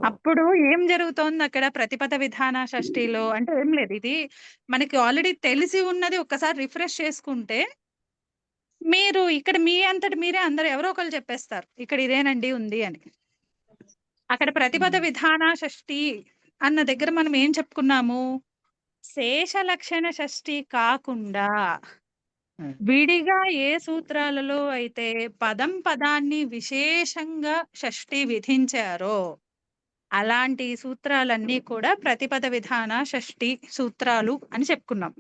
అప్పుడు ఏం జరుగుతోంది అక్కడ ప్రతిపద విధాన షష్ఠిలో అంటే ఏం లేదు. ఇది మనకి ఆల్రెడీ తెలిసి ఉన్నది ఒక్కసారి రిఫ్రెష్ చేసుకుంటే మీరు ఇక్కడ మీ అంతట మీరే అందరూ ఎవరో ఒకళ్ళు చెప్పేస్తారు. ఇక్కడ ఇదేనండి ఉంది అని. అక్కడ ప్రతిపద విధాన షష్ఠి అన్న దగ్గర మనం ఏం చెప్పుకున్నాము? శేష లక్షణ షష్ఠి కాకుండా విడిగా ఏ సూత్రాలలో అయితే పదం పదాన్ని విశేషంగా షష్ఠి విధించారో అలాంటి సూత్రాలన్నీ కూడా ప్రతిపద విధాన షష్ఠి సూత్రాలు అని చెప్పుకున్నాం.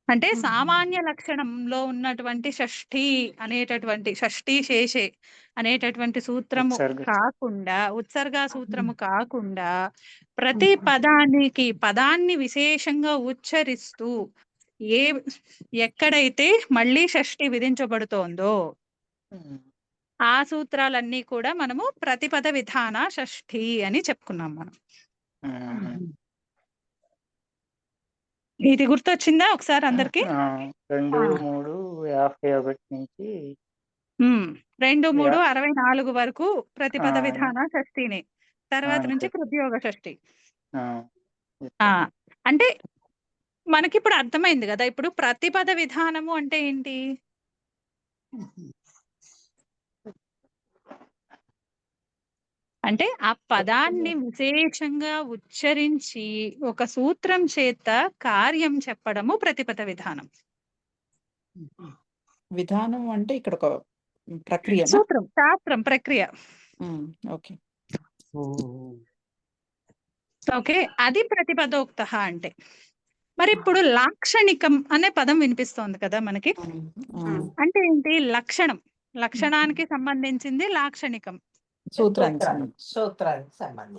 అంటే సామాన్య లక్షణంలో ఉన్నటువంటి షష్ఠి అనేటటువంటి షష్ఠి శేషే అనేటటువంటి సూత్రము కాకుండా ఉత్సర్గా సూత్రము కాకుండా ప్రతి పదానికి పదాన్ని విశేషంగా ఉచ్చరిస్తూ ఎక్కడైతే మళ్ళీ షష్ఠి విధించబడుతోందో ఆ సూత్రాలన్నీ కూడా మనము ప్రతిపద విధాన షష్ఠి అని చెప్పుకున్నాం మనం. ఇది గుర్తొచ్చిందా ఒకసారి అందరికి? 2, 3, 51 నుంచి 2, 3, 64 వరకు ప్రతిపద విధాన షష్ఠిని, తర్వాత నుంచి కృద్యోగ షష్ఠి. అంటే మనకిప్పుడు అర్థమైంది కదా. ఇప్పుడు ప్రతిపద విధానము అంటే ఏంటి? అంటే ఆ పదాన్ని విశేషంగా ఉచ్చరించి ఒక సూత్రం చేత కార్యం చెప్పడము ప్రతిపద విధానం. విధానం అంటే ఇక్కడ ఒక ప్రక్రియ, సూత్రం, శాస్త్రం, ప్రక్రియ. ఓకే ఓకే, అది ప్రతిపదోక్త అంటే. మరి ఇప్పుడు లాక్షణికం అనే పదం వినిపిస్తోంది కదా మనకి. అంటే ఏంటి? లక్షణం, లక్షణానికి సంబంధించింది లాక్షణికం.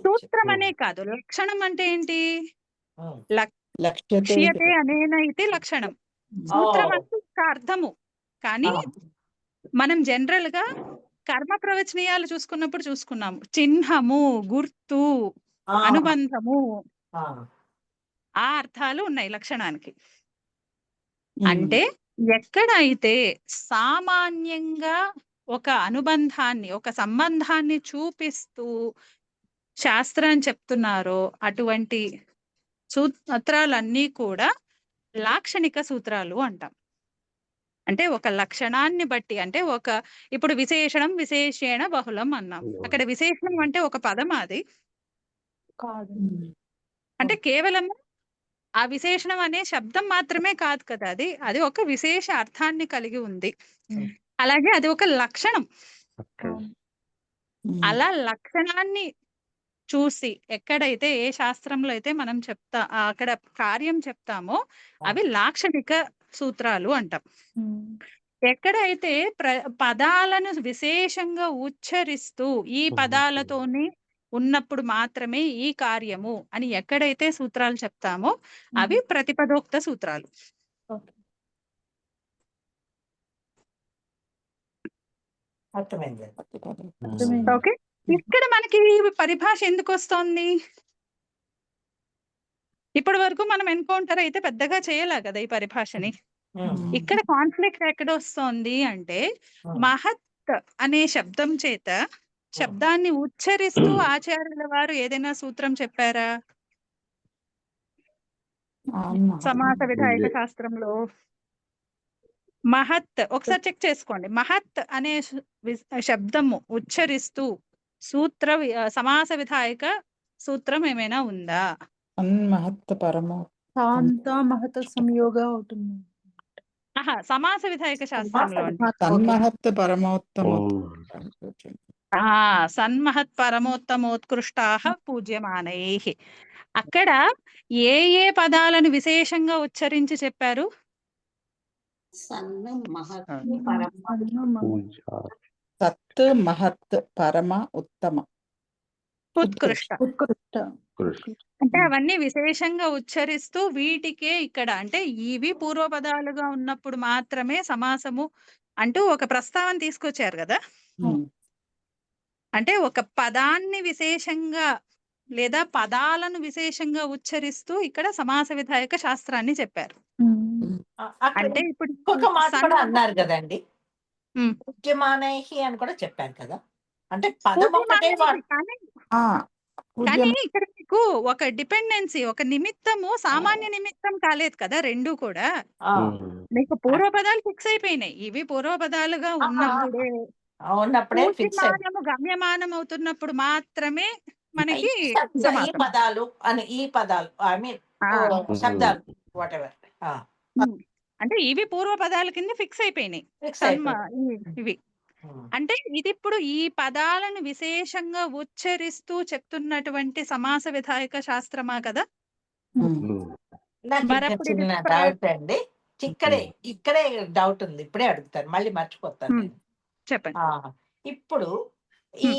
సూత్రం అనే కాదు, లక్షణం అంటే ఏంటి? లక్ష్యతే అనేనైతే లక్షణం. సూత్రం అంటే అర్థము. కానీ మనం జనరల్ గా కర్మ ప్రవచనీయాలు చూసుకున్నాము. చిహ్నము, గుర్తు, అనుబంధము, ఆ అర్థాలు ఉన్నాయి లక్షణానికి. అంటే ఎక్కడైతే సామాన్యంగా ఒక అనుబంధాన్ని, ఒక సంబంధాన్ని చూపిస్తూ శాస్త్రం చెప్తున్నారో అటువంటి సూత్రాలన్నీ కూడా లాక్షణిక సూత్రాలు అంటాం. అంటే ఒక లక్షణాన్ని బట్టి, అంటే ఇప్పుడు విశేషణం, విశేషేణ బహుళం అన్నాం. అక్కడ విశేషణం అంటే ఒక పదం, అది కాదు. అంటే కేవలం ఆ విశేషణం అనే శబ్దం మాత్రమే కాదు కదా, అది ఒక విశేష అర్థాన్ని కలిగి ఉంది. అలాగే అది ఒక లక్షణం. అలా లక్షణాన్ని చూసి ఎక్కడైతే ఏ శాస్త్రంలో అయితే మనం అక్కడ కార్యం చెప్తామో అవి లాక్షణిక సూత్రాలు అంటాం. ఎక్కడైతే పదాలను విశేషంగా ఉచ్చరిస్తూ ఈ పదాలతోని ఉన్నప్పుడు మాత్రమే ఈ కార్యము అని ఎక్కడైతే సూత్రాలు చెప్తామో అవి ప్రతిపదోక్త సూత్రాలు. ఓకే, ఇక్కడ మనకి పరిభాష ఎందుకు వస్తోంది? ఇప్పటి వరకు మనం ఎన్కౌంటర్ అయితే పెద్దగా చేయలే కదా ఈ పరిభాషని. ఇక్కడ కాన్ఫ్లిక్ట్ ఎక్కడ వస్తోంది అంటే, మహత్ అనే శబ్దం చేత శబ్దాన్ని ఉచ్చరిస్తూ ఆచార్యుల వారు ఏదైనా సూత్రం చెప్పారా? సమాస విధాయక శాస్త్రంలో మహత్, ఒకసారి చెక్ చేసుకోండి. మహత్ అనే శబ్దము ఉచ్చరిస్తూ సమాస విధాయక సూత్రం ఏమైనా ఉందా? మహత్ పరమో మహత్ సంయోగ అవుతుంది. సమాస విధాయక శాస్త్రంలో సన్మహత్ పరమోత్తమ సన్మహత్ పరమోత్తమోత్కృష్టాః పూజ్యమానైః. అక్కడ ఏ ఏ పదాలను విశేషంగా ఉచ్చరించి చెప్పారు? సత్, మహత్, పరమ, ఉత్తమ, ఉత్కృష్ట. అంటే అవన్నీ విశేషంగా ఉచ్చరిస్తూ వీటికే ఇక్కడ అంటే ఇవి పూర్వపదాలుగా ఉన్నప్పుడు మాత్రమే సమాసము అంటూ ఒక ప్రస్తావన తీసుకొచ్చారు కదా. అంటే ఒక పదాన్ని విశేషంగా లేదా పదాలను విశేషంగా ఉచ్చరిస్తూ ఇక్కడ సమాస విధాయక శాస్త్రాన్ని చెప్పారు. అంటే ఇప్పుడు అన్నారు కదండి, ఉమ్. పూజ్యమానైహి అని కూడా చెప్పారు కదా, అంటే పదం ఒకటే పూజ్యమానైహి కానీ పూజ్యం ఇక్కడ మీకు ఒక డిపెండెన్సీ, ఒక నిమిత్తము సామాన్య నిమిత్తం కాలేదు కదా, రెండు కూడా ఆ, మీకు పూర్వపదాలు ఫిక్స్ అయిపోయినాయి. ఇవి పూర్వపదాలుగా ఆ, ఉన్నప్పుడే ఉన్నప్పుడే ఫిక్స్ అయింది. పూజ్యమానము గమ్యమానం అవుతున్నప్పుడు మాత్రమే మనకి ఈ సమాసం. పదాలు అని ఈ పదాలు ఐ మీన్ ఆ, శబ్దాలు వాట్ ఎవర్ ఉమ్. అంటే ఇవి పూర్వపదాల కింద ఫిక్స్ అయిపోయినాయి. ఫిక్స్ అయిపోయింది. ఇవి అంటే ఇది ఇప్పుడు ఈ పదాలను విశేషంగా ఉచ్చరిస్తూ చెప్తున్నటువంటి సమాస విధాయక శాస్త్రమా కదా. నాకు ఇంకా మరప్పుడు ఇది చిన్న డౌట్ అండి, ఇక్కడే డౌట్ ఉంది, ఇప్పుడే అడుగుతాను, మళ్ళీ మర్చిపోతాను నేను. చెప్పండి. ఇప్పుడు ఈ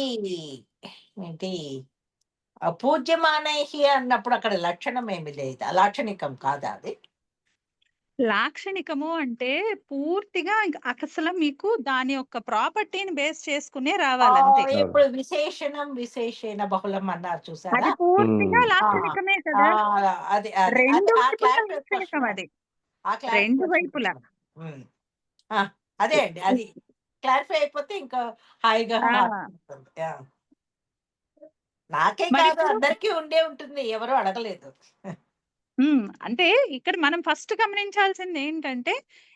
ఏంటి పూజ్యమానైహి అన్నప్పుడు అక్కడ లక్షణం ఏమి లేదు, లాక్షణికం కాదా అది? లాక్షణికము అంటే పూర్తిగా అసలు మీకు దాని యొక్క ప్రాపర్టీని బేస్ చేసుకునే రావాలంతే. ఇప్పుడు విశేషణం విశేషణ బహుళం అన్నారు చూసారా, అది పూర్తిగా లాక్షణికమే కదా. అది రెండు వైపులా లాక్షణికం అది, రెండు వైపులా. అదే అండి, అది క్లారిఫై అయిపోతే ఇంకా హాయిగా ఉంటుంది. నాకే మరి కాదు అందరికీ ఉండే ఉంటుంది, ఎవరు అడగలేదు. అంటే ఇక్కడ మనం ఫస్ట్ గమనించాల్సింది ఏంటంటే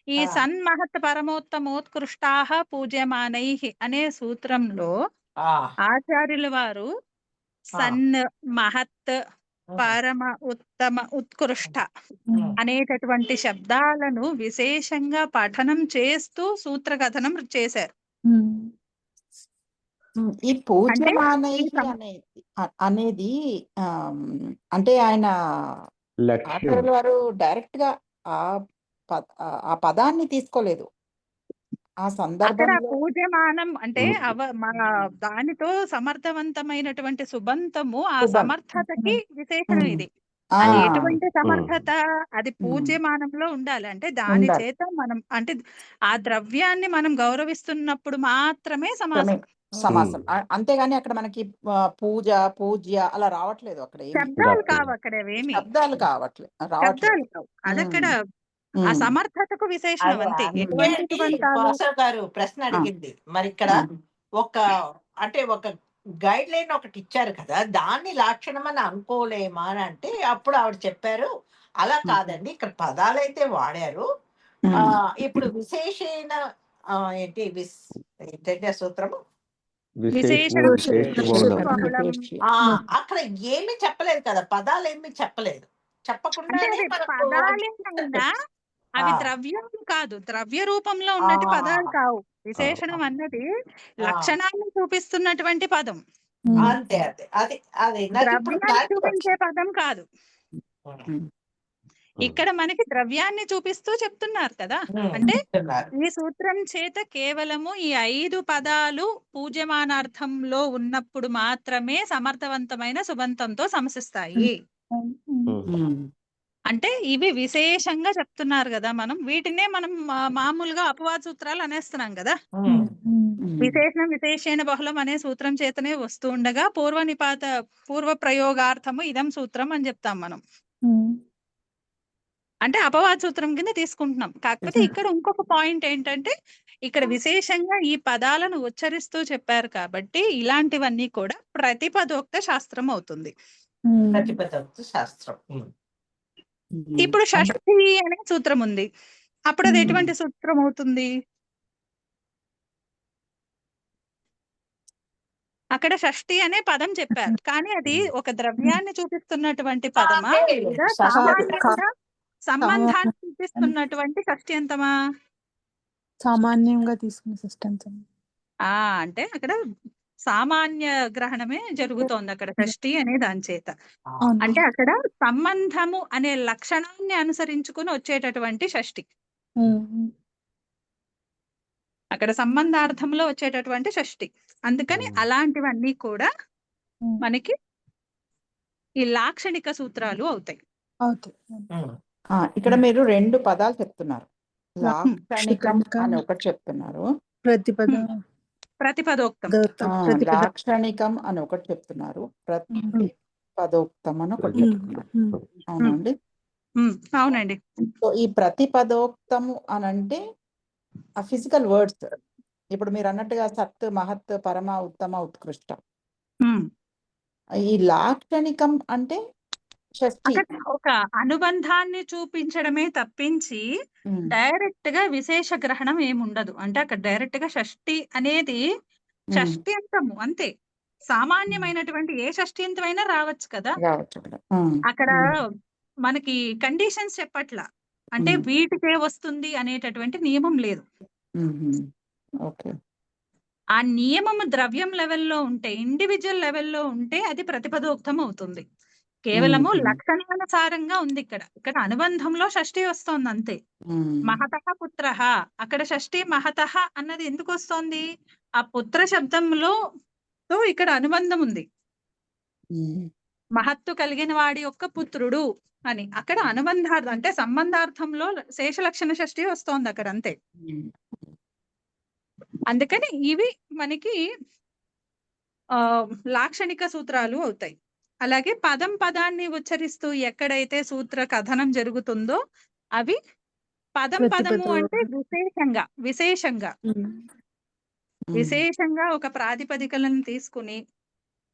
ఈ సన్మహత్ పరమోత్తమోత్కృష్టాః పూజ్యమానైః అనే సూత్రంలో ఆచార్యుల వారు సన్ మహత్ పరమ ఉత్తమ ఉత్కృష్ట అనేటటువంటి శబ్దాలను విశేషంగా పఠనం చేస్తూ సూత్రకథనం చేశారు. ఈ పూజ్యమానైహి అనేది అంటే ఆయన ఆచార్యుల వారు డైరెక్ట్ గా ఆ పదాన్ని తీసుకోలేదు. ఆ అక్కడ సందర్భంలో పూజ్యమానం అంటే మన దానితో సమర్థవంతమైనటువంటి సుబంతము, ఆ సమర్థతకి విశేషణం ఇది. అది ఎటువంటి సమర్థత, అది పూజ్యమానంలో ఉండాలి. అంటే దాని చేత మనం అంటే ఆ ద్రవ్యాన్ని మనం గౌరవిస్తున్నప్పుడు మాత్రమే సమాసం. సమాసం. అంతేగాని అక్కడ మనకి పూజ పూజ్య అలా రావట్లేదు. అక్కడ శబ్దాలు కావు, అక్కడ ఏమి శబ్దాలు రావట్లేదు. శబ్దాలు కావు. అదక్కడ ఆ సమర్థతకు విశేషణం అంతే. ఎటువంటి సుబంతాలు గారు ప్రశ్న అడిగింది, మరి ఇక్కడ ఒక గైడ్ లైన్ ఒకటి ఇచ్చారు కదా, దాన్ని లాక్షణం అని అనుకోలేమా అని అంటే అప్పుడు ఆవిడ చెప్పారు అలా కాదండి, ఇక్కడ పదాలైతే వాడారు. ఇప్పుడు విశేషణ ఏంటి సూత్రము అక్కడ ఏమి చెప్పలేదు కదా, పదాలు ఏమి చెప్పలేదు. చెప్పకుండానే అవి ద్రవ్యం కాదు, ద్రవ్య రూపంలో ఉన్నట్టు పదాలు కావు. విశేషణం అన్నది లక్షణాలను చూపిస్తున్నటువంటి పదం, అంతే అది అది ద్రవ్యాన్ని చూపించే పదం కాదు. ఇక్కడ మనకి ద్రవ్యాన్ని చూపిస్తూ చెప్తున్నారు కదా. అంటే ఈ సూత్రం చేత కేవలము ఈ 5 పదాలు పూజ్యమానార్థంలో ఉన్నప్పుడు మాత్రమే సమర్థవంతమైన సుబంతంతో సమసిస్తాయి. అంటే ఇవి విశేషంగా చెప్తున్నారు కదా. మనం వీటినే మనం మామూలుగా అపవాద సూత్రాలు అనేస్తున్నాం కదా. విశేషణం విశేషణ బహుళం అనే సూత్రం చేతనే వస్తూ ఉండగా పూర్వ ప్రయోగార్థము ఇదం సూత్రం అని చెప్తాం మనం. అంటే అపవాద సూత్రం కింద తీసుకుంటున్నాం. కాకపోతే ఇక్కడ ఇంకొక పాయింట్ ఏంటంటే ఇక్కడ విశేషంగా ఈ పదాలను ఉచ్చరిస్తూ చెప్పారు కాబట్టి ఇలాంటివన్నీ కూడా ప్రతిపదోక్త శాస్త్రం అవుతుంది. ప్రతిపదోక్త శాస్త్రం. ఇప్పుడు షష్ఠి అనే సూత్రం ఉంది, అప్పుడు అది ఎటువంటి సూత్రం అవుతుంది? అక్కడ షష్ఠి అనే పదం చెప్పారు, కానీ అది ఒక ద్రవ్యాన్ని చూపిస్తున్నటువంటి పదమా లేదా సామాన్యంగా సంబంధాన్ని చూపిస్తున్నటువంటి షష్ఠి ఎంతమా? సామాన్యంగా తీసుకునే సిస్టమ్స్ అంటే అక్కడ సామాన్య గ్రహణమే జరుగుతోంది అక్కడ షష్ఠి అనే దాని చేత. అంటే అక్కడ సంబంధము అనే లక్షణాన్ని అనుసరించుకుని వచ్చేటటువంటి షష్ఠి, అక్కడ సంబంధార్థంలో వచ్చేటటువంటి షష్ఠి. అందుకని అలాంటివన్నీ కూడా మనకి ఈ లాక్షణిక సూత్రాలు అవుతాయి. ఇక్కడ మీరు 2 పదాలు చెప్తున్నారు, లాక్షణికం అని ఒకటి చెప్తున్నారు, ప్రతిపదోక్తం. లాక్షణికం అని ఒకటి చెప్తున్నారు, ప్రతిపదోక్తం అని ఒకటి చెప్తున్నారు. అవునండి. అవునండి. సో ఈ ప్రతిపదోక్తము అనంటే ఆ ఫిజికల్ వర్డ్స్ ఇప్పుడు మీరు అన్నట్టుగా సత్, మహత్, పరమ, ఉత్తమ, ఉత్కృష్ట. ఉమ్. ఈ లాక్షణికం అంటే షష్ఠి. అక్కడ ఒక అనుబంధాన్ని చూపించడమే తప్పించి ఉమ్, డైరెక్ట్ గా విశేష గ్రహణం ఏముండదు. అంటే అక్కడ డైరెక్ట్ గా షష్ఠి అనేది ఉమ్, షష్ఠ్యంతము అంతే. సామాన్యమైనటువంటి ఏ షష్ఠ్యంతమైనా రావచ్చు కదా. రావచ్చు అక్కడ. ఉమ్, అక్కడ ఉమ్, మనకి కండిషన్స్ చెప్పట్లా. అంటే ఉమ్, వీటికే వస్తుంది అనేటటువంటి నియమం లేదు. ఉమ్, ఓకే. ఆ నియమము ద్రవ్యం లెవెల్లో ఉంటే, ఇండివిజువల్ లెవెల్లో ఉంటే అది ప్రతిపదోక్తం అవుతుంది. కేవలము ఉమ్, లక్షణానుసారంగా ఉంది ఇక్కడ. ఇక్కడ అనుబంధంలో షష్ఠి వస్తోంది అంతే. ఉమ్, మహతః పుత్రః, అక్కడ షష్ఠి మహతః అన్నది ఎందుకు వస్తోంది? ఆ పుత్ర శబ్దంలో తో ఇక్కడ అనుబంధం ఉంది. ఉమ్, మహత్తు కలిగిన వాడి యొక్క పుత్రుడు అని అక్కడ అనుబంధార్థం అంటే సంబంధార్థంలో శేషలక్షణ షష్ఠి వస్తోంది అక్కడ అంతే. ఉమ్, అందుకని ఇవి మనకి లాక్షణిక సూత్రాలు అవుతాయి. అలాగే పదం పదాన్ని ఉచ్చరిస్తూ ఎక్కడైతే సూత్ర కథనం జరుగుతుందో అవి పదం పదము అంటే విశేషంగా ఉమ్, విశేషంగా ఒక ప్రాతిపదికలను తీసుకుని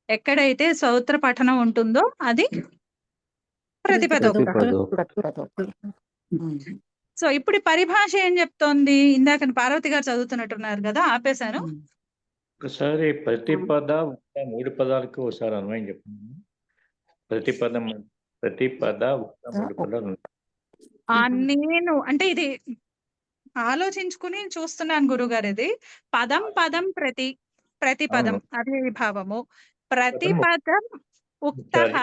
ఎక్కడైతే సూత్ర పఠనం ఉంటుందో అది ప్రతిపదోక్త. ప్రతిపదోక్తి. ఉమ్, సో ఇప్పుడు ఈ పరిభాష ఏం చెప్తోంది? ఇందాక పార్వతి గారు చదువుతున్నట్టున్నారు కదా, ఆపేశాను. ఉమ్. ఒకసారి ప్రతిపద ఉక్త 3 పదాలకు ఒకసారి అన్వయం చెప్పండి. ప్రతిపద ఉక్త 3 పదాలు ఉంటాయి. నేను అంటే ఇది ఆలోచించుకుని చూస్తున్నాను గురుగారు. ఇది పదం ప్రతి పదం అవును. అదే విభావము. ప్రతిపదం ఉక్తః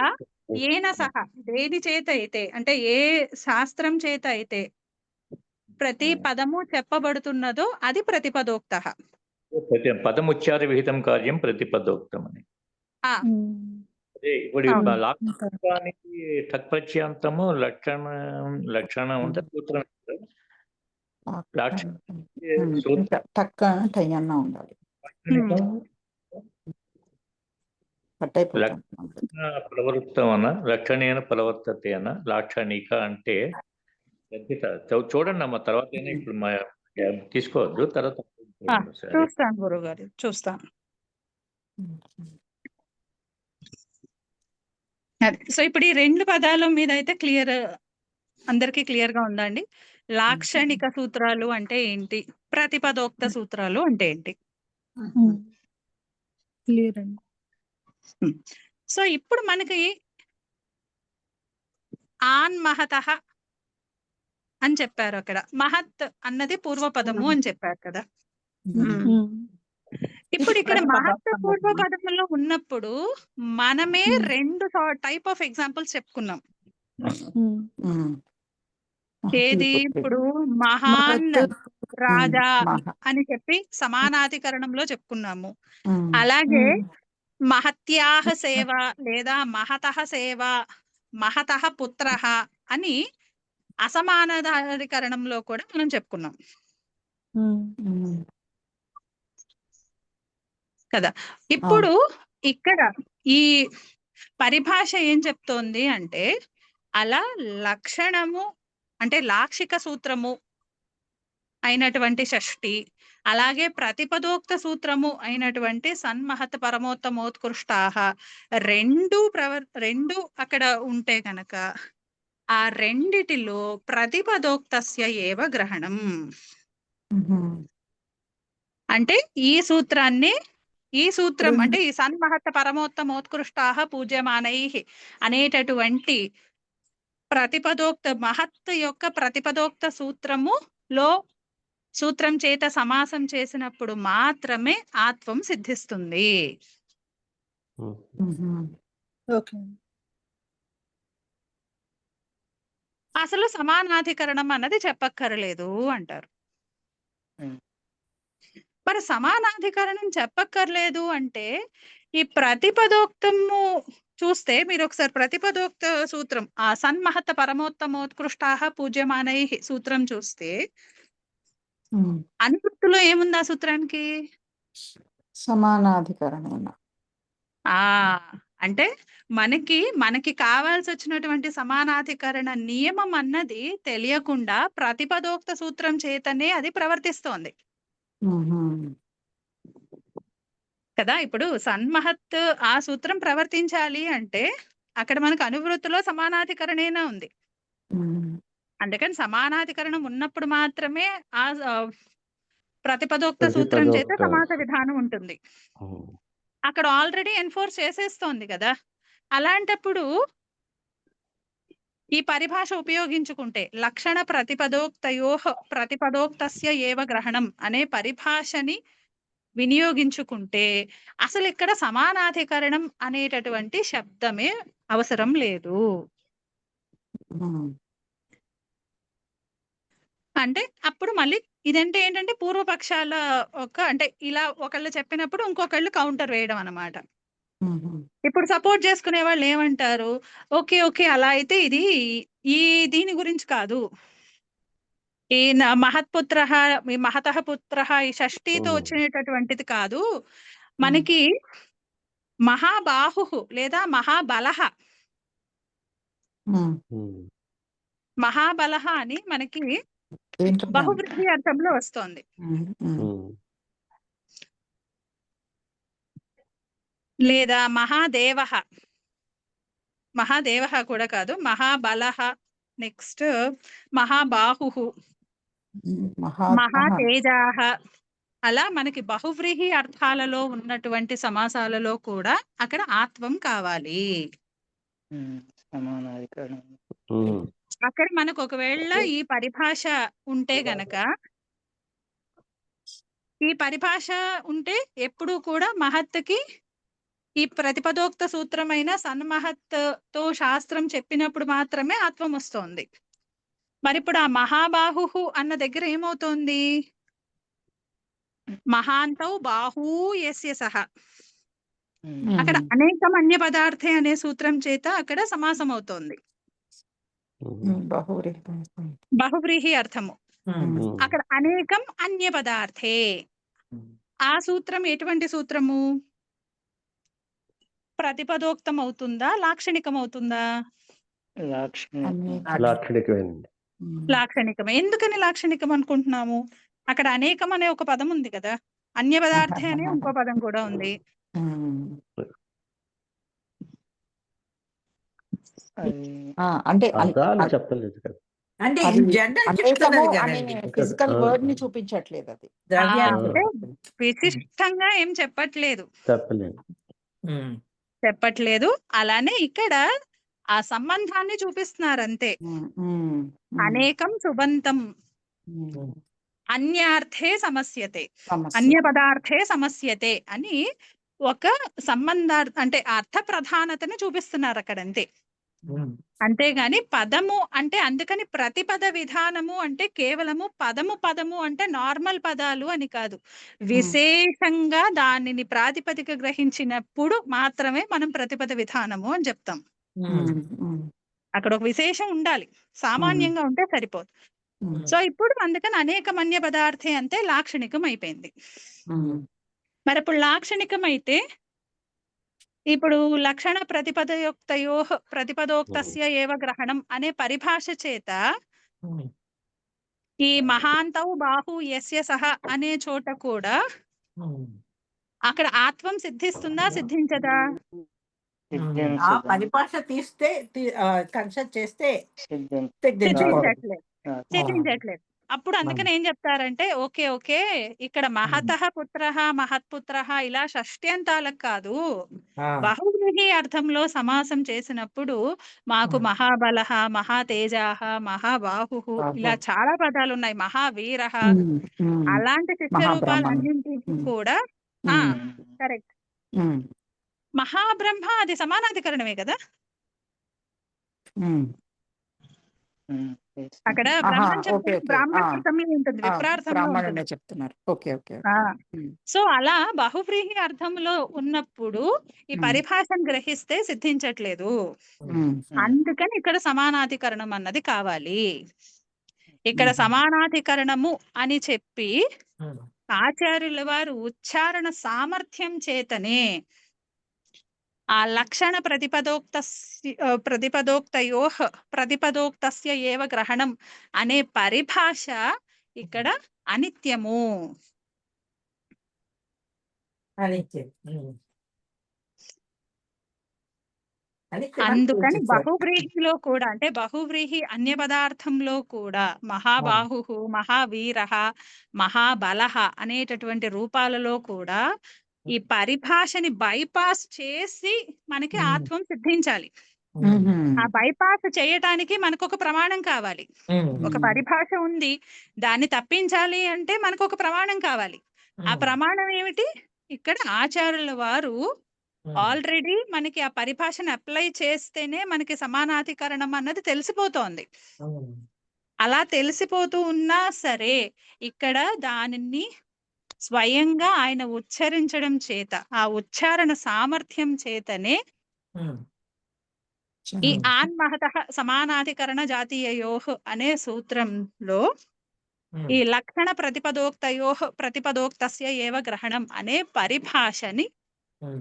ఏన సహ, దేని చేత అయితే అంటే ఏ శాస్త్రం చేత అయితే ప్రతి పదము చెప్పబడుతున్నదో అది ప్రతిపదోక్తః. పదముచ్చార విహితం కార్యం ప్రతిపదోక్తం అని. ఆ, అదే ఇప్పుడు అవును. లాక్షణికానికి తత్ప్రత్యంతము లక్షణం ఉంటే సూత్రం ఉంటుంది. ఇంకా టక్క టయ్యన్నా ఉండాలి. కట్ అయిపోతుంది. ప్రవృత్తమన లక్షణేన ప్రవర్తతే అన లాక్షణిక అంటే చూడండి అమ్మ. తర్వాత ఇప్పుడు మా తీసుకోవద్దు, తర్వాత సరే. చూస్తాను గురుగారు, చూస్తాను. సో ఇప్పుడు ఈ 2 పదాల మీద అయితే అందరికీ క్లియర్ గా ఉందండి. లాక్షణిక సూత్రాలు అంటే ఏంటి, ప్రతిపదోక్త సూత్రాలు అంటే ఏంటి? క్లియర్ అండి. సో ఇప్పుడు మనకి ఆన్ మహతః అని చెప్పారు. అక్కడ మహత్ అన్నది పూర్వపదము అని చెప్పారు కదా. ఇప్పుడు ఇక్కడ మహత్ పూర్వపదములో ఉన్నప్పుడు మనమే 2 టైప్ ఆఫ్ ఎగ్జాంపుల్స్ చెప్పుకున్నాం. ఏది? ఇప్పుడు మహాన్ రాజా అని చెప్పి సమానాధికరణంలో చెప్పుకున్నాము. అలాగే మహత్యాహ సేవ లేదా మహతః సేవ, మహతః పుత్రః అని అసమానాధికరణంలో కూడా మనం చెప్పుకున్నాం కదా. ఇప్పుడు ఇక్కడ ఈ పరిభాష ఏం చెప్తోంది అంటే, అలా లక్షణము అంటే లాక్షిక సూత్రము అయినటువంటి షష్ఠి, అలాగే ప్రతిపదోక్త సూత్రము అయినటువంటి సన్మహత్ పరమోత్తమోత్కృష్టాహ రెండు అక్కడ ఉంటే గనక ఆ రెండిటిలో ప్రతిపదోక్తస్య ఏవ గ్రహణం. అంటే ఈ సూత్రం అంటే ఈ సన్మహత్ పరమోత్తమోత్కృష్టాహ పూజ్యమానైః అనేటటువంటి ప్రతిపదోక్త మహత్ యొక్క ప్రతిపదోక్త సూత్రం చేత సమాసం చేసినప్పుడు మాత్రమే ఆత్వం సిద్ధిస్తుంది. ఓకే. అసలు సమానాధికరణం అన్నది చెప్పక్కర్లేదు అంటారు. మరి సమానాధికరణం చెప్పక్కర్లేదు అంటే ఈ ప్రతిపదోక్తము చూస్తే మీరు ఒకసారి ప్రతిపదోక్త సూత్రం ఆ సన్మహత పరమోత్తమోత్కృష్టాహ పూజ్యమానైః సూత్రం చూస్తే అనువృత్తిలో ఏముంది ఆ సూత్రానికి? సమానాధికరణం. అంటే మనకి కావాల్సి వచ్చినటువంటి సమానాధికరణ నియమం అన్నది తెలియకుండా ప్రతిపదోక్త సూత్రం చేతనే అది ప్రవర్తిస్తోంది. కదా! ఇప్పుడు సన్మహత్ ఆ సూత్రం ప్రవర్తించాలి అంటే అక్కడ మనకు అనువృత్తిలో సమానాధికరణేనా ఉంది. ఉమ్, అందుకని సమానాధికరణం ఉన్నప్పుడు మాత్రమే ఆ ప్రతిపదోక్త సూత్రం చేత ప్రతిపదోక్త సమాస విధానం ఉంటుంది. ఉమ్, అక్కడ ఆల్రెడీ ఎన్ఫోర్స్ చేసేస్తోంది కదా! అలాంటప్పుడు ఈ పరిభాష ఉపయోగించుకుంటే లక్షణ ప్రతిపదోక్తయోః ప్రతిపదోక్తస్య ఏవ గ్రహణం అనే పరిభాషని వినియోగించుకుంటే అసలు ఇక్కడ సమానాధికరణం అనేటటువంటి శబ్దమే అవసరం లేదు. ఉమ్, అంటే అప్పుడు మళ్ళీ ఇదంటే ఏంటంటే పూర్వపక్షాల అంటే ఇలా ఒకళ్ళు చెప్పినప్పుడు ఇంకొకళ్ళు కౌంటర్ వేయడం అన్నమాట. ఉమ్, ఇప్పుడు సపోర్ట్ చేసుకునే వాళ్ళు ఏమంటారు, ఓకే ఓకే అలా అయితే ఇది ఈ దీని గురించి కాదు, ఈ మహత్పుత్ర ఈ మహతః పుత్ర ఈ షష్ఠీతో ఉమ్, వచ్చినటువంటిది కాదు, మనకి మహాబాహు లేదా మహాబలః ఉమ్. ఉమ్, మహాబలః అని మనకి దేంట్లో ఉంది? బహువృద్ధి అర్థంలో వస్తోంది. ఉమ్, ఉమ్, ఉమ్, లేదా మహాదేవః, మహాదేవః కూడా కాదు, మహాబలః, నెక్స్ట్ మహాబాహుః, ఉమ్, మహా మహాతేజాః, అలా మనకి బహువ్రీహి అర్థాలలో ఉన్నటువంటి సమాసాలలో కూడా అక్కడ ఆత్వం కావాలి. సమానాధికరణం. ఉమ్, అక్కడ మనకు ఒకవేళ ఈ పరిభాష ఉంటే గనక, ఈ పరిభాష ఉంటే ఎప్పుడూ కూడా మహత్తుకి ఈ ప్రతిపదోక్త సూత్రమైన సన్మహత్ తో శాస్త్రం చెప్పినప్పుడు మాత్రమే ఆత్వం వస్తోంది. మరి ఇప్పుడు ఆ మహాబాహు అన్న దగ్గర ఏమవుతోంది, మహాంతౌ బాహూ యస్య సహ, అక్కడ అనేకం అన్య పదార్థే అనే సూత్రం చేత అక్కడ సమాసం అవుతోంది, ఉమ్, బహువ్రీహి. బహువ్రీహి అర్థము. ఉమ్, అక్కడ అనేకం అన్య పదార్థే. ఆ సూత్రం ఎటువంటి సూత్రము, ప్రతిపదోక్తం అవుతుందా లాక్షణికం అవుతుందా? లాక్షణికమైనది. లాక్షణికమే. ఎందుకని లాక్షణికం అనుకుంటున్నాము, అక్కడ అనేకం అనే ఒక పదం ఉంది కదా, అన్య పదార్థే అనే ఇంకో పదం కూడా ఉంది. అంటే అర్థాలు చెప్పలేదు కదా. అంటే అది ఇన్ జనరల్ అనేకము చెప్తున్నది అనే కదండి. ఫిజికల్ వర్డ్ ని చూపించట్లేదు అది. ద్రవ్యాన్ని అంటే విశిష్టంగా ఏం చెప్పట్లేదు, చెప్పలేదు. చెప్పట్లేదు. అలానే ఇక్కడ ఆ సంబంధాన్ని చూపిస్తున్నారు అంతే. అనేకం సుబంతం అన్యార్థే సమస్యతే, అన్య పదార్థే సమస్యతే అని ఒక అంటే అర్థ ప్రధానతను చూపిస్తున్నారు అక్కడ అంతే. అంతేగాని పదము అంటే, అందుకని ప్రతిపద విధానము అంటే కేవలము పదము అంటే నార్మల్ పదాలు అని కాదు, విశేషంగా దానిని ప్రాతిపదిక గ్రహించినప్పుడు మాత్రమే మనం ప్రతిపద విధానము అని చెప్తాం. అక్కడ ఒక విశేషం ఉండాలి, సామాన్యంగా ఉంటే సరిపోదు. సో ఇప్పుడు అందుకని అనేకం అన్య పదార్థే అంటే లాక్షణికం అయిపోయింది. మరి ఇప్పుడు లాక్షణికం అయితే ఇప్పుడు లక్షణ ప్రతిపదయోక్తయోః ప్రతిపదోక్తస్య ఏవ గ్రహణం అనే పరిభాష చేత ఈ మహాంతౌ బాహు యస్య సహ అనే చోట కూడా అక్కడ ఆత్వం సిద్ధిస్తుందా సిద్ధించదా? ఆ పరిభాష తీస్తే కన్సిడర్ చేస్తే సిద్ధించట్లేదు, సిద్ధించట్లేదు. అప్పుడు అందుకని ఏం చెప్తారంటే, ఓకే ఓకే ఇక్కడ మహతః పుత్రః మహత్పుత్రః ఇలా షష్ట్యంతాలకు కాదు, బహువ్రీహి అర్థంలో సమాసం చేసినప్పుడు మాకు మహాబలః మహాతేజాః మహాబాహుః ఇలా చాలా పదాలు ఉన్నాయి, మహావీరః, అలాంటి శిష్య రూపాలన్నింటికి కూడా కరెక్ట్. మహాబ్రహ్మ అది సమానాధికరణమే కదా, అక్కడ బ్రహ్మం చెప్పి బ్రాహ్మణార్థమే ఉంటుంది, విప్రార్థంలో ఉంటుంది. చెప్తున్నారు. Okay okay. సో అలా బహువ్రీహి అర్థంలో ఉన్నప్పుడు ఈ పరిభాషను గ్రహిస్తే సిద్ధించట్లేదు. అందుకని ఇక్కడ సమానాధికరణం అన్నది కావాలి. ఇక్కడ సమానాధికరణము అని చెప్పి ఆచార్యుల వారు ఉచ్చారణ సామర్థ్యం చేతనే ఆ లక్షణ ప్రతిపదోక్తయోః ప్రతిపదోక్తస్య ఏవ గ్రహణం అనే పరిభాష ఇక్కడ అనిత్యము. అని ఇచ్చింది. అని ఇక్కడ అందుకని చూపించారు. బహువ్రీహిలో కూడా అంటే బహువ్రీహి అన్య పదార్థంలో కూడా మహాబాహు, మహావీర, మహాబల అనేటటువంటి రూపాలలో కూడా ఈ పరిభాషని బైపాస్ చేసి మనకి ఆత్వం సిద్ధించాలి. ఆ బైపాస్ చేయటానికి మనకు ఒక ప్రమాణం కావాలి. ఒక పరిభాష ఉంది, దాన్ని తప్పించాలి అంటే మనకు ఒక ప్రమాణం కావాలి. ఆ ప్రమాణం ఏమిటి? ఇక్కడ ఆచార్యుల వారు ఆల్రెడీ మనకి ఆ పరిభాషను అప్లై చేస్తేనే మనకి సమానాధికరణం అన్నది తెలిసిపోతోంది. అలా తెలిసిపోతూ ఉన్నా సరే ఇక్కడ దానిని స్వయంగా ఆయన ఉచ్చరించడం చేత, ఆ ఉచ్చారణ సామర్థ్యం చేతనే ఈ ఆన్మహతః సమానాధికరణ జాతీయయోః అనే సూత్రంలో ఈ లక్షణ ప్రతిపదోక్తయోః ప్రతిపదోక్తస్య ఏవ గ్రహణం అనే పరిభాషని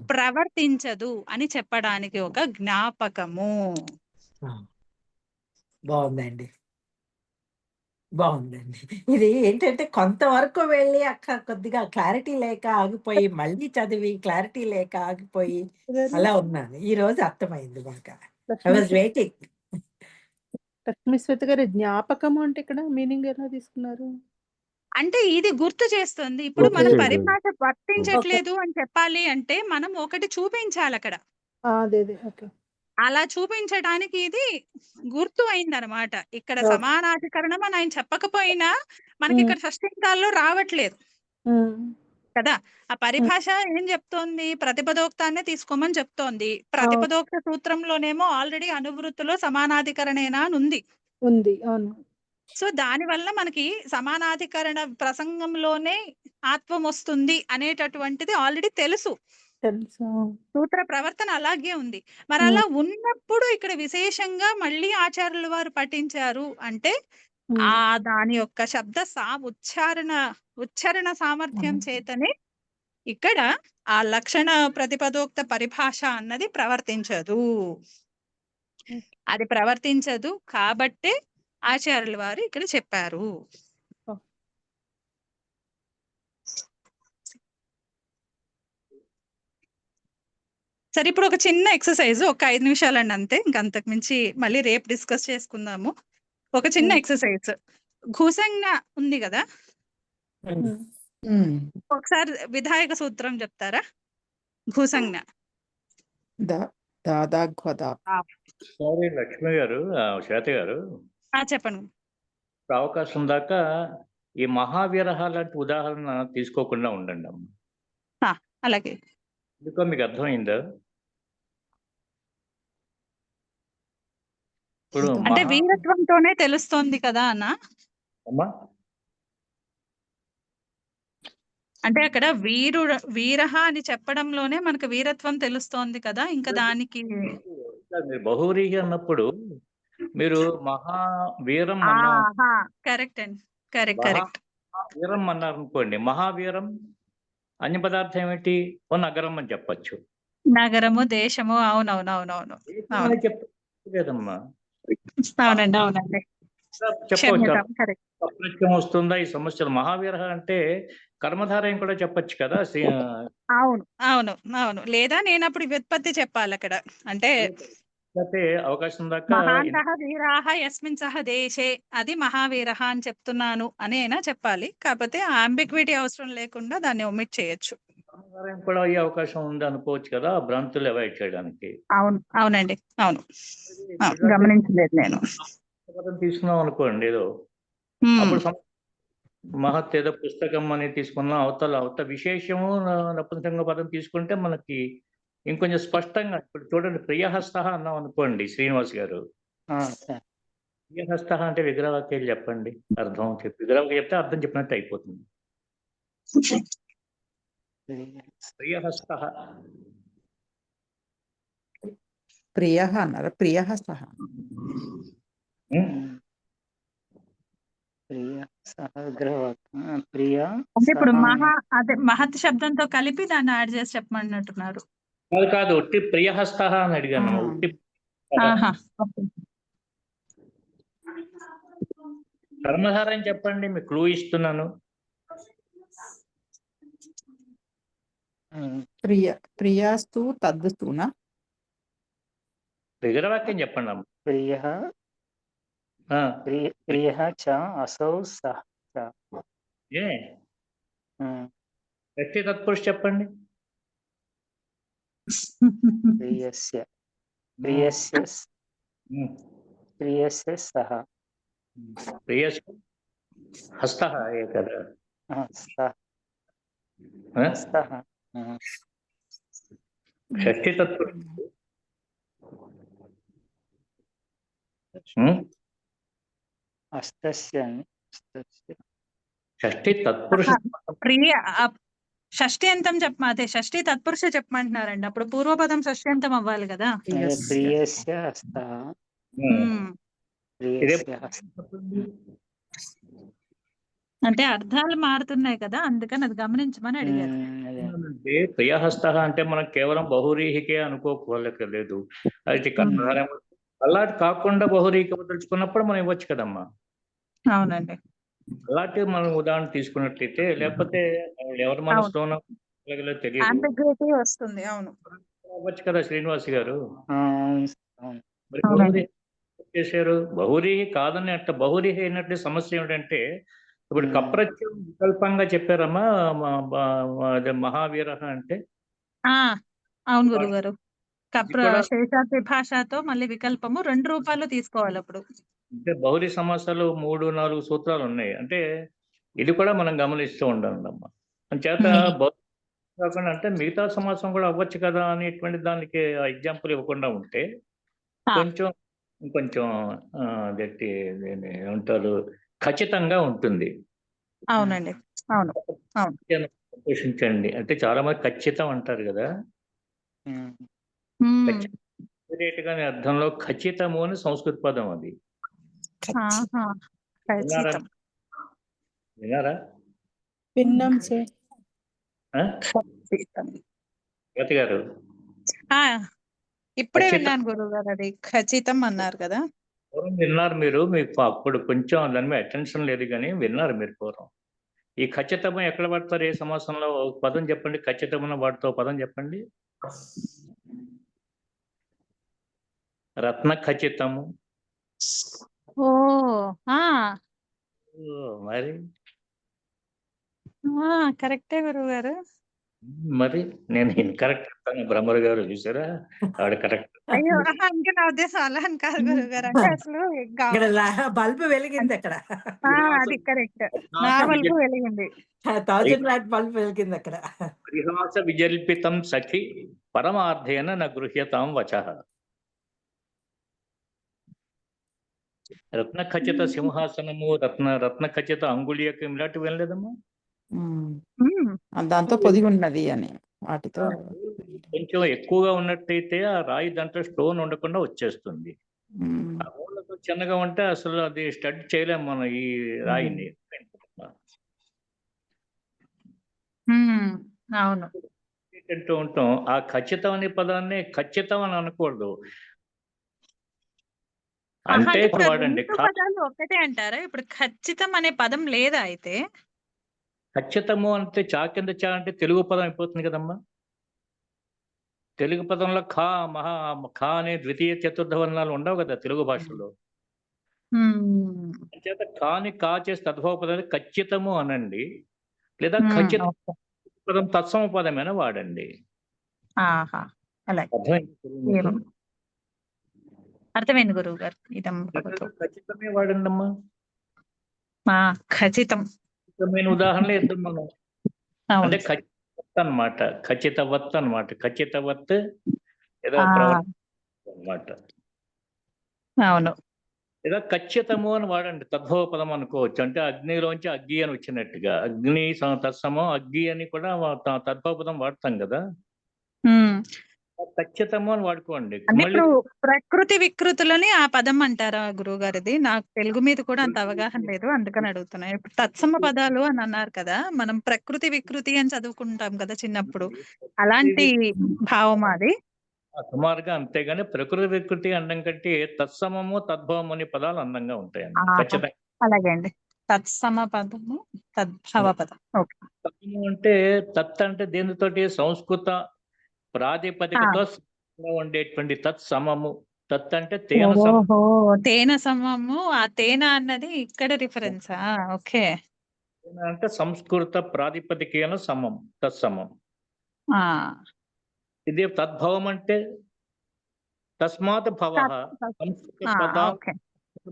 ప్రవర్తించదు అని చెప్పడానికి ఒక జ్ఞాపకము. బాగుందండి, బాగుందండి. ఇది ఏంటంటే కొంతవరకు వెళ్ళి అక్కడ కొద్దిగా క్లారిటీ లేక ఆగిపోయి, మళ్ళీ చదివి క్లారిటీ లేక ఆగిపోయి అలా ఉన్నాను. ఈ రోజు అర్థమైంది బాగా. I was waiting. Lakshmi Shweta గారి జ్ఞాపకము అంటే ఇక్కడ మీనింగ్ ఎలా తీసుకున్నారు? అంటే ఇది గుర్తు చేస్తుంది. ఇప్పుడు గుర్తు మనం చేస్తుంది. పరిభాష వర్తించట్లేదు అని చెప్పాలి అంటే మనం ఒకటి చూపించాలి అక్కడ. అదే ఓకే. అలా చూపించడానికి ఇది గుర్తు అయిందనమాట. ఇక్కడ ఓకే. సమానాధికరణం అని ఆయన చెప్పకపోయినా మనకి ఇక్కడ షష్ఠింకాల్లో రావట్లేదు కదా. ఆ పరిభాష ఏం చెప్తోంది? ప్రతిపదోక్తాన్ని తీసుకోమని చెప్తోంది. ప్రతిపదోక్త సూత్రంలోనేమో ఆల్రెడీ అనువృత్తిలో సమానాధికరణేనా అని ఉంది. ఉంది, అవును. సో దాని వల్ల మనకి సమానాధికరణ ప్రసంగంలోనే ఆత్వం వస్తుంది అనేటటువంటిది ఆల్రెడీ తెలుసు. తెలుసు. సూత్ర ప్రవర్తన అలాగే ఉంది. మరి అలా ఉన్నప్పుడు ఇక్కడ విశేషంగా మళ్ళీ ఆచార్యుల వారు పఠించారు అంటే ఆ దాని యొక్క శబ్ద ఉచ్చారణ సామర్థ్యం చేతనే ఇక్కడ ఆ లక్షణ ప్రతిపదోక్త పరిభాష అన్నది ప్రవర్తించదు. అది ప్రవర్తించదు కాబట్టే ఆచార్యుల వారు ఇక్కడ చెప్పారు. సరే, ఇప్పుడు ఒక చిన్న ఎక్సర్సైజ్, ఒక 5 నిమిషాలండి అంతే. ఇంకంతకు మించి మళ్ళీ రేపు డిస్కస్ చేసుకుందాము. ఒక చిన్న ఎక్సర్సైజ్. ఘూసంజ్ఞ ఉంది కదా, ఒకసారి విధాయక సూత్రం చెప్తారా? ఘూసంజ్ఞ. సారీ లక్ష్మి గారు, శ్వేత గారు, చెప్పండి. అవకాశం దాకా ఈ మహావీరహ లాంటి ఉదాహరణ తీసుకోకుండా ఉండండి అమ్మ. అలాగే. ఎందుకో మీకు అర్థమైందా? ఇప్పుడు అంటే వీరత్వంతోనే తెలుస్తోంది కదా అన్న. అమ్మా, అంటే అక్కడ వీరహ అని చెప్పడంలోనే మనకు వీరత్వం తెలుస్తోంది కదా, ఇంకా దానికి మీరు బహువ్రీహి అన్నప్పుడు మీరు మహావీరం కరెక్ట్ అండి, కరెక్ట్. వీరం అన్నారు అనుకోండి, మహావీరం అన్య పదార్థం ఏమిటి? ఓ నగరం అని చెప్పచ్చు. నగరము, దేశము. అవునవునవునవును. లేదమ్మా, అవునండి, అవునండి. చెప్పవచ్చు. అప్రత్యం వస్తుందా ఈ సమస్యలు? మహావీర అంటే కర్మధారయం కూడా చెప్పచ్చు కదా. అవును అవును అవును. లేదా నేను అప్పుడు వ్యుత్పత్తి చెప్పాలి అక్కడ. అంటే అవకాశం దాకా మహాంతః వీరాః యస్మిన్ సహ దేశే, అది మహావీరః అని చెప్తున్నాను అని అయినా చెప్పాలి. కాకపోతే అంబిగ్విటీ అవసరం లేకుండా దాన్ని ఒమిట్ చేయొచ్చు. కూడా అయ్యే అవకాశం ఉంది అనుకోవచ్చు కదా, భ్రాంతులు అవాయిడ్ చేయడానికి. అవునండి, అవును. గమనించలేదు నేను. తీసుకున్నాం అనుకోండి ఏదో, అప్పుడు మహత్ ఏదో పుస్తకం అని తీసుకున్నాం, అవతల విశేషము నపుంసక పదం తీసుకుంటే మనకి ఇంకొంచెం స్పష్టంగా. ఇప్పుడు చూడండి, ప్రియహస్త అన్నాం అనుకోండి శ్రీనివాస్ గారు. ప్రియహస్త అంటే విగ్రహవాక్యాలు చెప్పండి, అర్థం విగ్రహవాక్యం చెప్తే అర్థం చెప్పినట్టు అయిపోతుంది. ప్రియహస్త అన్నారు. ప్రియహస్త ఇప్పుడు మహత్ శబ్దంతో కలిపి దాన్ని యాడ్ చేసి చెప్పమన్నట్టున్నారు. కాదు, ఉట్టి ప్రియహస్త అని అడిగాను. ఉట్టి కర్మధారం చెప్పండి, మీకు క్లూ ఇస్తున్నాను. ప్రియాస్తు తద్దుస్తూనా విగ్రహవాక్యం చెప్పండి అమ్మ. ప్రియః ఆ, ప్రియః చ అసౌ సహ చ. ఏ షష్ఠీ తత్పురుష చెప్పండి. ప్రియస్య ప్రియస్య ఉమ్. ప్రియస్య సహ ప్రియస్ హస్త కదా. సహ ఆ? సహ షష్ఠీ తత్పురుష అస్తస్య అస్తస్య షష్ఠీ తత్పురుష ప్రియ షష్ఠి అంతం అదే షష్ఠి తత్పురుష చెప్పమంటున్నారండి. అప్పుడు పూర్వపదం షష్ఠి అంతం అవ్వాలి కదా. ప్రియస్య హస్త ఉమ్. ఇదే ప్రియస్య హస్త. అంటే అర్థాలు మారుతున్నాయి కదా, అందుకని అది గమనించమని అడిగారు. అదే అంటే ప్రియహస్త అంటే మనం కేవలం బహురీహికే అనుకోలేదు. అయితే అలాంటి కాకుండా బహురీకి తెలుసుకున్నప్పుడు మనం ఇవ్వచ్చు కదమ్మా. అవునండి. అలాంటి మనం ఉదాహరణ తీసుకున్నట్లయితే, లేకపోతే ఎవరి మనసులోనో తెలియదు అంబిగ్విటీ వస్తుంది. అవును. అవ్వచ్చు కదా శ్రీనివాస్ గారు. అవును. మరి అవునండి. బహురీహి చేశారు. బహురీహి కాదని అట్ట బహురీహి అయినట్టు సమస్య ఏమిటంటే, ఇప్పుడు కప్రత్యం వికల్పంగా చెప్పారమ్మా. అదే మహావీర అంటే అవును గురుగారు. కూడా శేషాద్రి భాషతో మళ్ళీ వికల్పము 2 రూపాయలు తీసుకోవాలి అప్పుడు. అంటే బహురీ సమాసాలు 3-4 సూత్రాలు ఉన్నాయి. అంటే ఇది కూడా మనం గమనిస్తూ ఉండాలమ్మా. అంచేత కాకుండా అంటే మిగతా సమాసం కూడా అవ్వచ్చు కదా అనేటువంటి దానికి ఎగ్జాంపుల్ ఇవ్వకుండా ఉంటే కొంచెం కొంచెం గట్టి ఏమంటారు ఖచ్చితంగా ఉంటుంది. అవునండి. అవును. అవును. సంతోషించండి. అంటే చాలా మంది ఖచ్చితం అంటారు కదా. గానే అర్థంలో ఖచ్చితము అని సంస్కృత పదం అది. ఖచ్చితం. వినారా? విన్నాం సార్. జ్యోతి గారు ఇప్పుడే విన్నాను గురువు గారు. అది ఖచ్చితం అన్నారు కదా. పూర్వం విన్నారు మీరు. మీకు అప్పుడు కొంచెం దాని మీద అటెన్షన్ లేదు కానీ విన్నారు మీరు పూర్వం. ఈ ఖచ్చితము ఎక్కడ వాడతారు? ఏ సమాసంలో? పదం చెప్పండి. ఖచ్చితమున వాడుతావు పదం చెప్పండి. రత్న ఖచ్చితము. మరి కరెక్టే గురువు గారు. మరి నేను ఇన్కరెక్ట్ చెప్తాను. బ్రహ్మర్ గారు చూసారా, ఆవిడ కరెక్ట్. అయ్యో ఇంకా నా ఉద్దేశం అలా అని కాదు గురువు గారు. అంటే అసలు బల్బు వెలిగింది అక్కడ. అది కరెక్ట్. నా బల్బు వెలిగింది. 1000 వాట్ బల్బు వెలిగింది అక్కడ. పరిహాస విజల్పితం సఖి పరమార్థేన న గృహ్యతాం వచః. రత్న ఖచ్చిత సింహాసనము, రత్న ఖచ్చిత అంగుళీయకం ఇలాంటివి వెళ్ళలేదమ్మా. దాంతో పొదిగి ఉన్నది అని వాటితో కొంచెం ఎక్కువగా ఉన్నట్టయితే ఆ రాయి దాంట్లో స్టోన్ ఉండకుండా వచ్చేస్తుంది. ఆ మూలతో చిన్నగా ఉంటే అసలు అది స్టడ్ చేయలేము మనం ఈ రాయిని. అవును. అంటూ ఉంటాం. ఆ ఖచ్చితం అనే పదాన్ని ఖచ్చితం అని అనకూడదు. అంటే ఇప్పుడు వాడండి. 2 పదాలు ఒక్కటే అంటారా? ఇప్పుడు ఖచ్చితం అనే పదం లేదా అయితే? ఖచ్చితము అంటే చా కింద చా అంటే తెలుగు పదం అయిపోతుంది కదమ్మా. తెలుగు పదంలో ఖా అనే ద్వితీయ చతుర్థ వర్ణాలు ఉండవు కదా తెలుగు భాషలో. అంచేత కాని కా చేసి తద్భవ పదాన్ని ఖచ్చితము అనండి, లేదా ఖచ్చిత పదం తత్సమ పదమైనా వాడండి. అర్థమైంది గురువు గారు. ఖచ్చితమే వాడండి అమ్మా. ఖచ్చితం ఉదాహరణలు ఇద్దాం మనం. అంటే ఖచ్చితవత్ అనమాట. ఖచ్చితవత్ ఏదో అనమాట. అవును. లేదా ఖచ్చితము అని వాడండి. తద్భవ పదం అనుకోవచ్చు. అంటే అగ్నిలోంచి అగ్గి అని వచ్చినట్టుగా. అగ్ని తత్సమం అగ్గి అని కూడా తద్భవ పదం వాడతాం కదా. ఖచ్చితము అని వాడుకోండి. ఇప్పుడు ప్రకృతి వికృతులని ఆ పదం అంటారా గురువు గారిది? నాకు తెలుగు మీద కూడా అంత అవగాహన లేదు, అందుకని అడుగుతున్నా. ఇప్పుడు తత్సమ పదాలు అని అన్నారు కదా, మనం ప్రకృతి వికృతి అని చదువుకుంటాం కదా చిన్నప్పుడు, అలాంటి భావం అది సుమారుగా. అంతేగాని ప్రకృతి వికృతి అనడం కంటే తత్సమము తద్భవం అనే పదాలు అందంగా ఉంటాయండి. ఖచ్చితంగా. అలాగే అండి. తత్సమ పదము తద్భవ పదం. అంటే తత్ అంటే దేనితోటి సంస్కృత ప్రాతిపదికతో ఉండేటువంటి తత్సమము. తత్ అంటే తేన సమం. ఓహో! తేన సమము. ఆ తేన అన్నది ఇక్కడ రిఫరెన్సా? ఓకే. అంటే సంస్కృత ప్రాతిపదికేన సమం, తత్సమం. ఆ! ఇది తద్భవం అంటే తస్మాత్ భవః. తత్ సంస్కృత ఆ! పద ఓకే.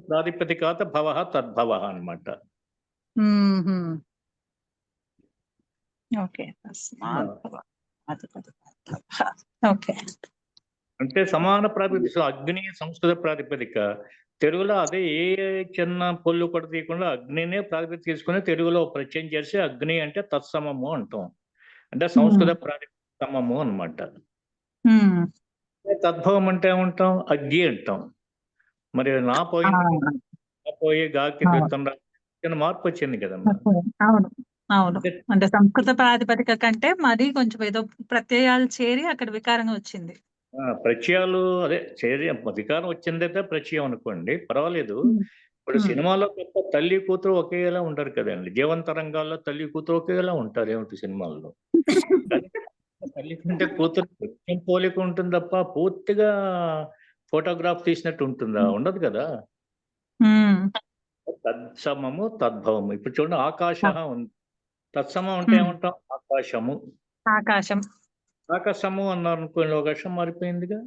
ప్రాతిపదికాత్ భవః తద్భవః అన్నమాట. హుహు. ఓకే. తస్మాత్ భవ. ఓకే. అంటే సమాన ప్రాతిపదిక. అగ్ని సంస్కృత ప్రాతిపదిక. తెలుగులో అదే ఏ చిన్న పొల్లు కూడా తీయకుండా అగ్నినే ప్రాతిపదిక తీసుకొని తెలుగులో ప్రత్యయం చేసి అగ్ని అంటే తత్సమము అంటాం. అంటే సంస్కృత ప్రాతిపదిక సమము అన్నమాట. హ్మ్. తద్భవం అంటే ఏమంటాం? అగ్గి అంటాం. మరి నా ఆ! పోయి గాకి అవును. క్రితం చిన్న మార్పు వచ్చింది కదమ్మా. అవును. అవును. అంటే అంటే సంస్కృత ప్రాతిపదిక కంటే మరి కొంచెం ఏదో ప్రత్యయాలు చేరి అక్కడ వికారంగా వచ్చింది. ప్రత్యయాలు అదే అధికారం వచ్చిందైతే ప్రత్యయం అనుకోండి, పర్వాలేదు. హ్మ్. ఇప్పుడు హ్మ్. సినిమాలో తప్ప తల్లి కూతురు ఒకేలా ఉండరు కదండి. జీవంత రంగాల్లో తల్లి కూతురు ఒకేలా ఉంటారు ఏమిటి సినిమాల్లో. కానీ తల్లి కంటే కూతురు కొంచెం పోలిక ఉంటుంది తప్ప పూర్తిగా ఫోటోగ్రాఫ్ తీసినట్టు ఉంటుందా? ఉండదు కదా. హ్మ్. తత్సమము తద్భవము. ఇప్పుడు చూడండి ఆకాశ ఉంది. తత్సమం అంటే హ్మ్. ఏమంటాం? ఆకాశము. ఆకాశం. ఆకాశము అన్నారు అనుకోండి, ఒక అక్షరం మారిపోయిందిగా.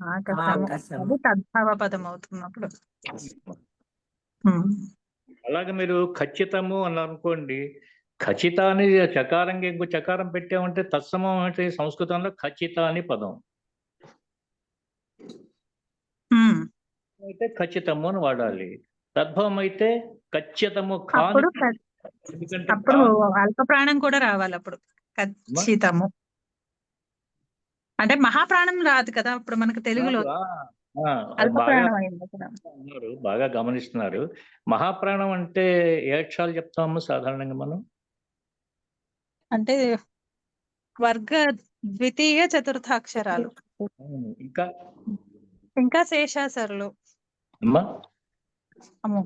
ఆకాశము. ఆకాశము. అది తద్భవ పదం అవుతున్నప్పుడు. హ్మ్. అలాగే మీరు ఖచ్చితము అన్నారు అనుకోండి, ఖచ్చిత అని చకారంగా ఇంకో చకారం పెట్టామంటే తత్సమం అంటే సంస్కృతంలో ఖచ్చిత అని పదం. హ్మ్. అయితే ఖచ్చితము అని వాడాలి. తద్భవం అయితే ఖచ్చితము కాని. అప్పుడు ఎందుకంటే అప్పుడు అల్ప ప్రాణం కూడా రావాలి అప్పుడు. ఖచ్చితము. అంటే మహాప్రాణం రాదు కదా! ఇప్పుడు మనకు తెలుగులో అల్ప బాగా ప్రాణం అయింది అక్కడ. అన్నారు, బాగా గమనిస్తున్నారు. మహాప్రాణం అంటే ఏ అక్షరాలు చెప్తాము సాధారణంగా మనం? అంటే వర్గ ద్వితీయ చతుర్థాక్షరాలు. ఇంకా ఇంకా శేషాసరులు. అమ్మా అమ్మో!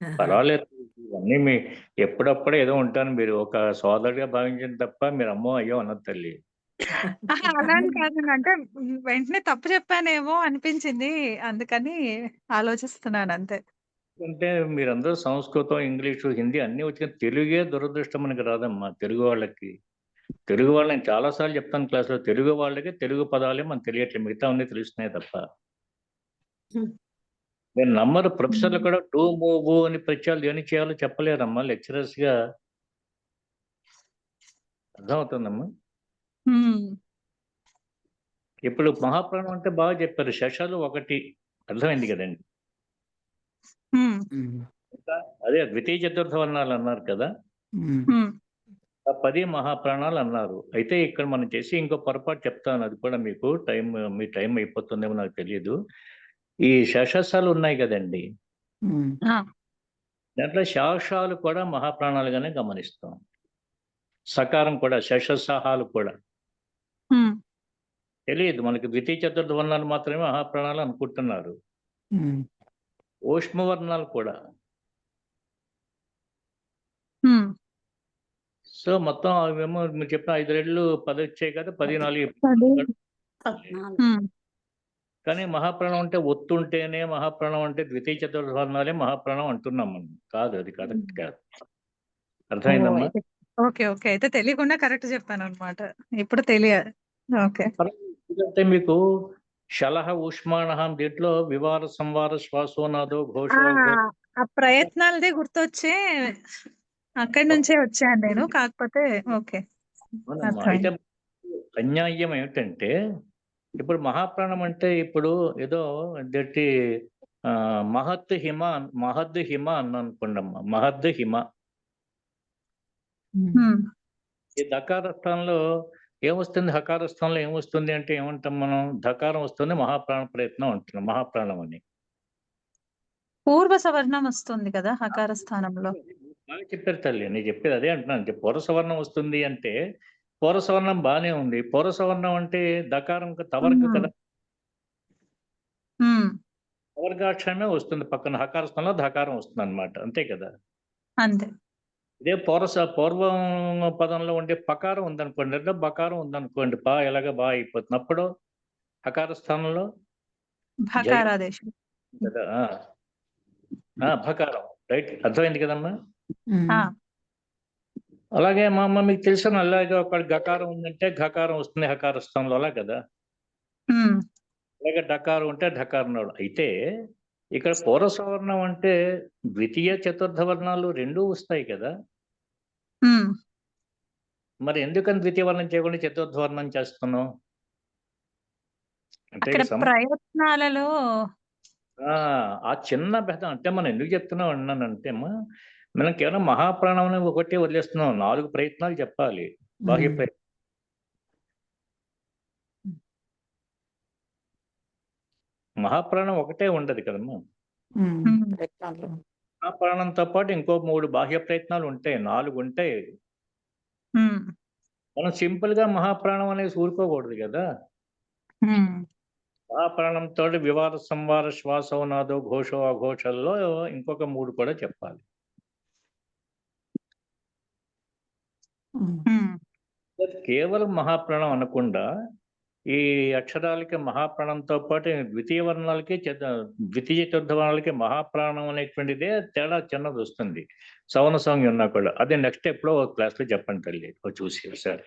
పర్వాలేదు. ఇవన్నీ మీ ఎప్పుడప్పుడే ఏదో ఉంటాను. మీరు ఒక సోదరుడిగా భావించిన తప్ప మీరు అమ్మో అయ్యో అన్నది తల్లి. అలా అని కాదండి. అంటే వెంటనే తప్పు చెప్పానేమో అనిపించింది. అందుకని ఆలోచిస్తున్నాను అంతే. అంటే మీరందరూ సంస్కృతం, ఇంగ్లీషు, హిందీ అన్నీ వచ్చిన తెలుగే దురదృష్టం మనకి రాదమ్మా తెలుగు వాళ్ళకి. తెలుగు వాళ్ళు నేను చాలా సార్లు చెప్తాను క్లాస్‌లో, తెలుగు వాళ్ళకి తెలుగు పదాలే మనకు తెలియట్లేదు. మిగతావన్నీ తెలుస్తున్నాయి తప్ప. మీరు నమ్మరు, ప్రొఫెసర్లు కూడా డు, ము, వు అని ప్రత్యయాలు దేనికి చేయాలో చెప్పలేరమ్మా లెక్చరర్స్‌గా. అర్థమవుతుందమ్మా? హ్మ్. ఇప్పుడు మహాప్రాణం అంటే బాగా చెప్పారు. శశాలు 1 అర్థమైంది కదండి. హ్మ్. ఇంకా అదే ద్వితీయ చతుర్థ వర్ణాలు అన్నారు కదా. హ్మ్. ఆ 10 మహాప్రాణాలు అన్నారు. అయితే ఇక్కడ మనం చేసి ఇంకో పొరపాటు చెప్తాను. అది కూడా మీకు మీ టైం అయిపోతుందేమో నాకు తెలీదు. ఈ శషసాలు ఉన్నాయి కదండి. ఆ! దాంట్లో శాషాలు కూడా మహాప్రాణాలుగానే గమనిస్తాం. సకారం కూడా శషసహాలు కూడా. హ్మ్. తెలియదు మనకి ద్వితీయ చతుర్థ వర్ణాలు మాత్రమే మహాప్రాణాలు అనుకుంటున్నారు. ఊష్మ వర్ణాలు కూడా. హ్మ్. సో మొత్తం అవేమో మీరు చెప్పిన 5 రెట్లు 10 వచ్చాయి కదా. 14 హ్మ్. కానీ మహాప్రాణం అంటే ఒత్తుంటేనే మహాప్రాణం అంటే ద్వితీయ చతుర్థ వర్ణాలే మహాప్రాణం అంటున్నాం మనం. కాదు, అది కరెక్ట్ కాదు. ఓహ్! అర్థమైందమ్మా? అయితే ఓకే. ఓకే. అయితే తెలియకుండా కరెక్ట్ చెప్పానన్నమాట. ఇప్పుడు తెలియాలి. ఓకే. ఎందుకంటే మీకు శలహ ఊష్మాణః దీంట్లో వివార సంవార శ్వాసోనాదో ఆ! ఘోషో ఆ ప్రయత్నాలదే గుర్తొచ్చే అక్కడి నుంచే వచ్చాను నేను. కాకపోతే ఓకే. అవునమ్మా. అయితే అర్థమైంది. అన్యాయం ఏమిటంటే ఇప్పుడు మహాప్రాణం అంటే ఇప్పుడు ఏదో దట్టి మహత్ హిమ అన్నానుకోండమ్మా. మహద్ హిమ. హ్మ్. ఈ దకార స్థానంలో ఏమొస్తుంది? హకార స్థానంలో ఏమొస్తుంది అంటే ఏమంటాం మనం? ధకారం వస్తుంది, మహాప్రాణ ప్రయత్నం అంటున్నాం. మహాప్రాణం అని. పూర్వ సవర్ణం వస్తుంది కదా! హకార స్థానంలో. బాగా చెప్పారు తల్లి. నేను చెప్పేది అదే అంటున్నాను. పూర్వ సవర్ణం వస్తుంది అంటే పూర్వ సవర్ణం బానే ఉంది. పూర్వ సవర్ణం అంటే దకారం తవర్గ హ్మ్. కదా. హ్మ్. తవర్గాక్షరమే వస్తుంది పక్కన. హకార స్థానంలో ధకారం వస్తుందన్నమాట. అంతే కదా. అంతే. ఇదే పూర్వం పదంలో ఉండే పకారం ఉందనుకోండి, లేదా బకారం ఉందనుకోండి, ఎలాగ బా అయిపోతుంది. అప్పుడు హకార స్థానంలో జయ భకారాదేశం. కదా. భకారం, రైట్, అర్థమైంది కదమ్మా. ఆ, అలాగే మా అమ్మ మీకు తెలిసిన అలాగే ఒక గకారం ఉందంటే ఘకారం వస్తుంది హకార స్థానంలో, అలా కదా. ఉమ్, అలాగే డకారం ఉంటే ఢకారం అయితే ఇక్కడ పూర్వ సవర్ణం అంటే ద్వితీయ చతుర్థ వర్ణాలు రెండూ వస్తాయి కదా. ఉమ్. మరి ఎందుకని ద్వితీయ వర్ణం చేయకుండా చతుర్థ వర్ణం చేస్తున్నాం అంటే అక్కడ ఇక ప్రయత్నాలలో ఆ చిన్న భేదం. అంటే మనం ఎందుకు చెప్తున్నాం అన్నానంటే అమ్మా, మనం కేవలం మహాప్రాణం అని ఒకటే వదిలేస్తున్నాం. 4 ప్రయత్నాలు చెప్పాలి. బాహ్య ప్రయత్నం మహాప్రాణం ఒకటే ఉండదు కదమ్మా. ప్రయత్నాలు. మహాప్రాణంతో పాటు ఇంకో 3 బాహ్య ప్రయత్నాలు ఉంటాయి, 4 ఉంటాయి. ఉమ్, మనం సింపుల్ గా మహాప్రాణం అనేది ఊరుకోకూడదు కదా. ఉమ్. మహాప్రాణంతో వివాద సంవార శ్వాసో నాదో ఘోషో అఘోషల్లో ఇంకొక 3 కూడా చెప్పాలి. ఉమ్. కేవలం మహాప్రాణం అనకుండా ఈ అక్షరాలకి మహాప్రాణంతో పాటు ద్వితీయ వర్ణాలకి ద్వితీయ చతుర్థ వర్ణాలకి మహాప్రాణం అనేటువంటిదే తేడా చిన్నది వస్తుంది. సవన సంజ్ఞ ఉన్నా కూడా. అదే నెక్స్ట్ ఎప్పుడో క్లాస్ లో చెప్పండి తల్లి, చూసి సరే.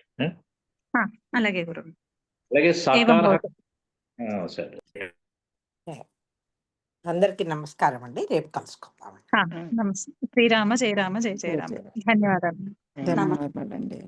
అలాగే గురు. అలాగే ఏవం సాకార భవతు. సరే. అందరికీ నమస్కారం అండి. రేపు కలుసుకుందాం. నమస్తే. శ్రీరామ జయ రామ జయ జయ రామ. ధన్యవాదాలు. ధన్యవాదాలండి.